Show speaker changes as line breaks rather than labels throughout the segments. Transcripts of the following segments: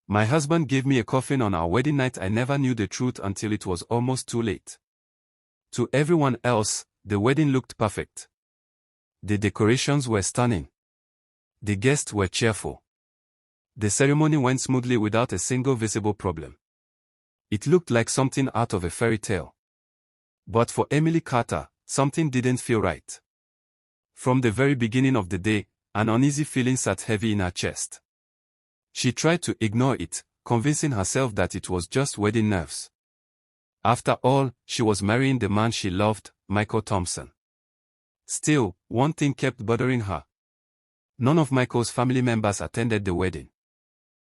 My husband gave me a coffin on our wedding night. I never knew the truth until it was almost too late. To everyone else, the wedding looked perfect. The decorations were stunning. The guests were cheerful. The ceremony went smoothly without a single visible problem. It looked like something out of a fairy tale. But for Emily Carter, something didn't feel right. From the very beginning of the day, an uneasy feeling sat heavy in her chest. She tried to ignore it, convincing herself that it was just wedding nerves. After all, she was marrying the man she loved, Michael Thompson. Still, one thing kept bothering her. None of Michael's family members attended the wedding.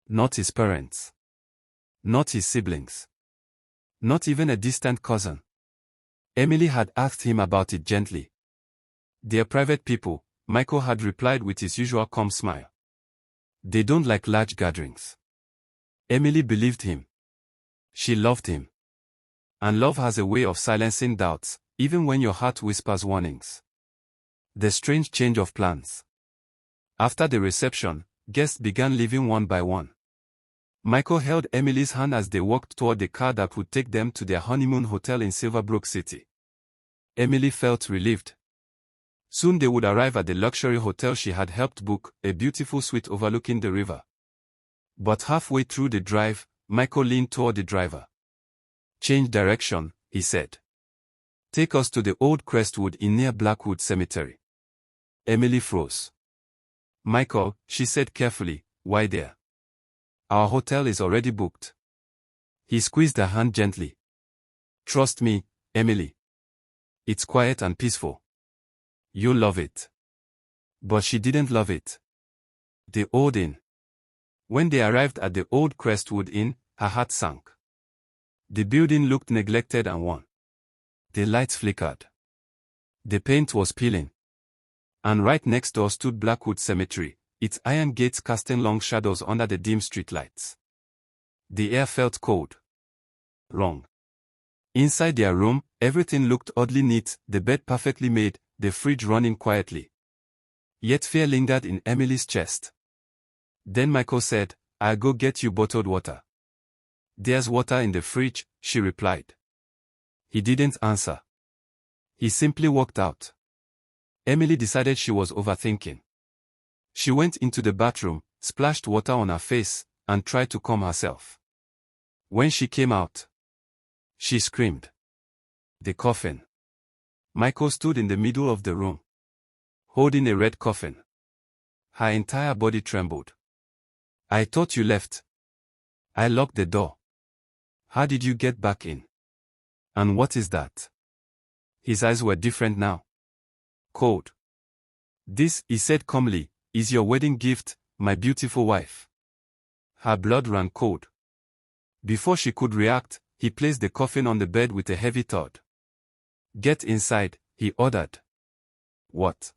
Not his parents. Not his siblings. Not even a distant cousin. Emily had asked him about it gently. "They're private people," Michael had replied with his usual calm smile. "They don't like large gatherings." Emily believed him. She loved him. And love has a way of silencing doubts, even when your heart whispers warnings. The strange change of plans. After the reception, guests began leaving one by one. Michael held Emily's hand as they walked toward the car that would take them to their honeymoon hotel in Silverbrook City. Emily felt relieved. Soon they would arrive at the luxury hotel she had helped book, a beautiful suite overlooking the river. But halfway through the drive, Michael leaned toward the driver. "Change direction," he said. "Take us to the old Crestwood Inn near Blackwood Cemetery." Emily froze. "Michael," she said carefully, "why there? Our hotel is already booked." He squeezed her hand gently. "Trust me, Emily. It's quiet and peaceful. You'll love it." But she didn't love it. The old inn. When they arrived at the old Crestwood Inn, her heart sank. The building looked neglected and worn. The lights flickered. The paint was peeling. And right next door stood Blackwood Cemetery, its iron gates casting long shadows under the dim streetlights. The air felt cold. Wrong. Inside their room, everything looked oddly neat, the bed perfectly made, the fridge running quietly. Yet fear lingered in Emily's chest. Then Michael said, "I'll go get you bottled water." "There's water in the fridge," she replied. He didn't answer. He simply walked out. Emily decided she was overthinking. She went into the bathroom, splashed water on her face, and tried to calm herself. When she came out, she screamed. The coffin. Michael stood in the middle of the room, holding a red coffin. Her entire body trembled. "I thought you left." "I locked the door." "How did you get back in? And what is that?" His eyes were different now. Cold. "This," he said calmly, "is your wedding gift, my beautiful wife." Her blood ran cold. Before she could react, he placed the coffin on the bed with a heavy thud. "Get inside," he ordered. "What?"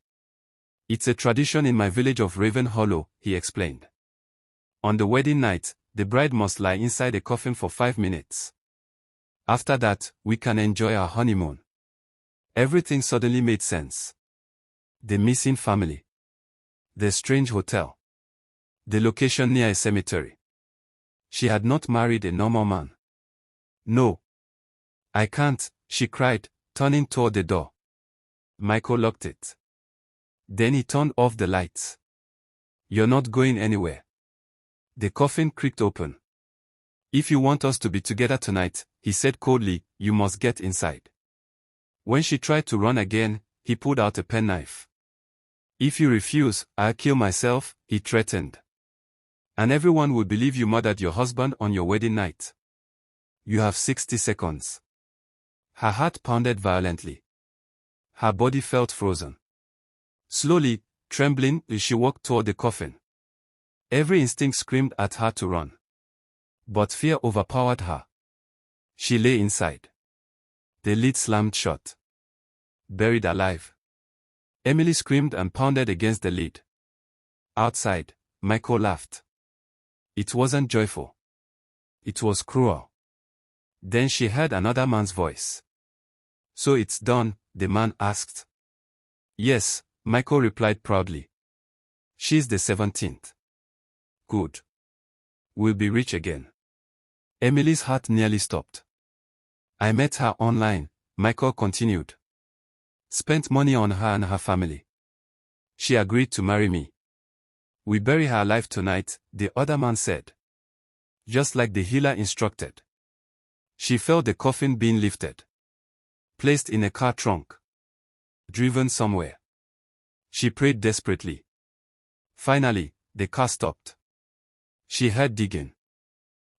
"It's a tradition in my village of Raven Hollow," he explained. "On the wedding night, the bride must lie inside a coffin for 5 minutes. After that, we can enjoy our honeymoon." Everything suddenly made sense. The missing family. The strange hotel. The location near a cemetery. She had not married a normal man. "No. I can't," she cried, turning toward the door. Michael locked it. Then he turned off the lights. "You're not going anywhere." The coffin creaked open. "If you want us to be together tonight," he said coldly, "you must get inside." When she tried to run again, he pulled out a penknife. "If you refuse, I'll kill myself," he threatened. "And everyone will believe you murdered your husband on your wedding night. You have 60 seconds. Her heart pounded violently. Her body felt frozen. Slowly, trembling, she walked toward the coffin. Every instinct screamed at her to run. But fear overpowered her. She lay inside. The lid slammed shut. Buried alive. Emily screamed and pounded against the lid. Outside, Michael laughed. It wasn't joyful. It was cruel. Then she heard another man's voice. "So it's done?" the man asked. "Yes," Michael replied proudly. "She's the 17th. Good. We'll be rich again. Emily's heart nearly stopped. I met her online, Michael continued. Spent money on her and her family. She agreed to marry me. We bury her alive tonight, the other man said. Just like the healer instructed. She felt the coffin being lifted. Placed in a car trunk. Driven somewhere. She prayed desperately. Finally, the car stopped. She heard digging.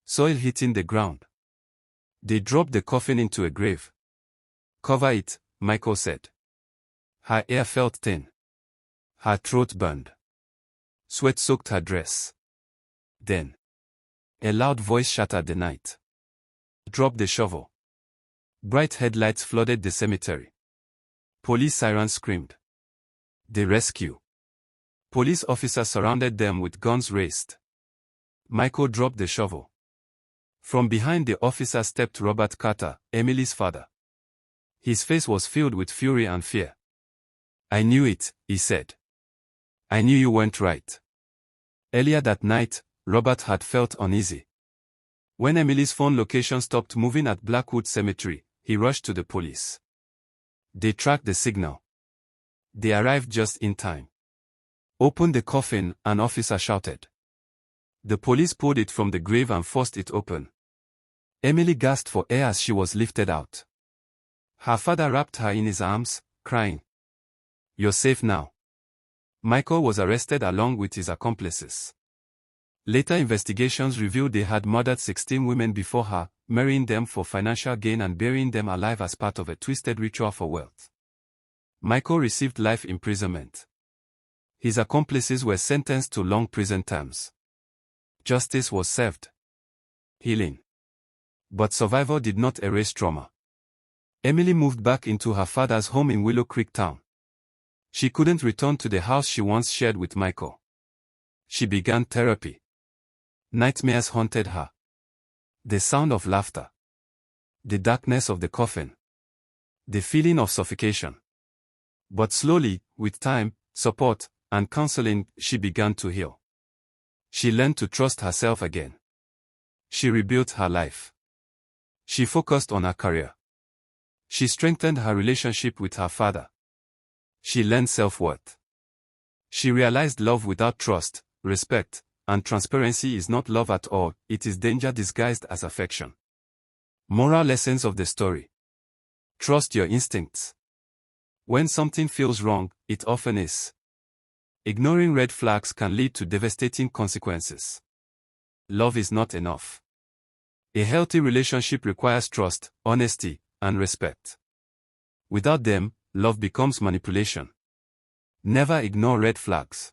Soil hitting the ground. They dropped the coffin into a grave. Cover it, Michael said. Her hair felt thin. Her throat burned. Sweat soaked her dress. Then, a loud voice shattered the night. Drop the shovel. Bright headlights flooded the cemetery. Police sirens screamed. The rescue. Police officers surrounded them with guns raised. Michael dropped the shovel. From behind the officer stepped Robert Carter, Emily's father. His face was filled with fury and fear. I knew it, he said. I knew you weren't right. Earlier that night, Robert had felt uneasy. When Emily's phone location stopped moving at Blackwood Cemetery, he rushed to the police. They tracked the signal. They arrived just in time. Open the coffin, an officer shouted. The police pulled it from the grave and forced it open. Emily gasped for air as she was lifted out. Her father wrapped her in his arms, crying. You're safe now. Michael was arrested along with his accomplices. Later investigations revealed they had murdered 16 women before her, marrying them for financial gain and burying them alive as part of a twisted ritual for wealth. Michael received life imprisonment. His accomplices were sentenced to long prison terms. Justice was served. Healing. But survival did not erase trauma. Emily moved back into her father's home in Willow Creek Town. She couldn't return to the house she once shared with Michael. She began therapy. Nightmares haunted her. The sound of laughter. The darkness of the coffin. The feeling of suffocation. But slowly, with time, support, and counseling, she began to heal. She learned to trust herself again. She rebuilt her life. She focused on her career. She strengthened her relationship with her father. She learned self-worth. She realized love without trust, respect, and transparency is not love at all, it is danger disguised as affection. Moral lessons of the story. Trust your instincts. When something feels wrong, it often is. Ignoring red flags can lead to devastating consequences. Love is not enough. A healthy relationship requires trust, honesty, and respect. Without them, love becomes manipulation. Never ignore red flags.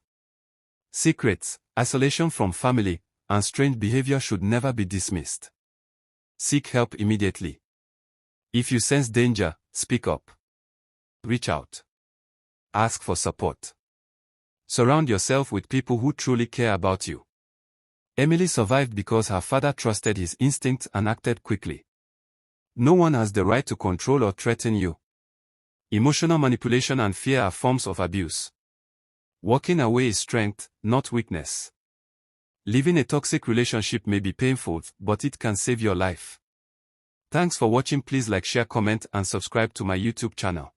Secrets, isolation from family, and strange behavior should never be dismissed. Seek help immediately. If you sense danger, speak up. Reach out. Ask for support. Surround yourself with people who truly care about you. Emily survived because her father trusted his instincts and acted quickly. No one has the right to control or threaten you. Emotional manipulation and fear are forms of abuse. Walking away is strength, not weakness. Leaving a toxic relationship may be painful, but it can save your life. Thanks for watching. Please like, share, comment, and subscribe to my YouTube channel.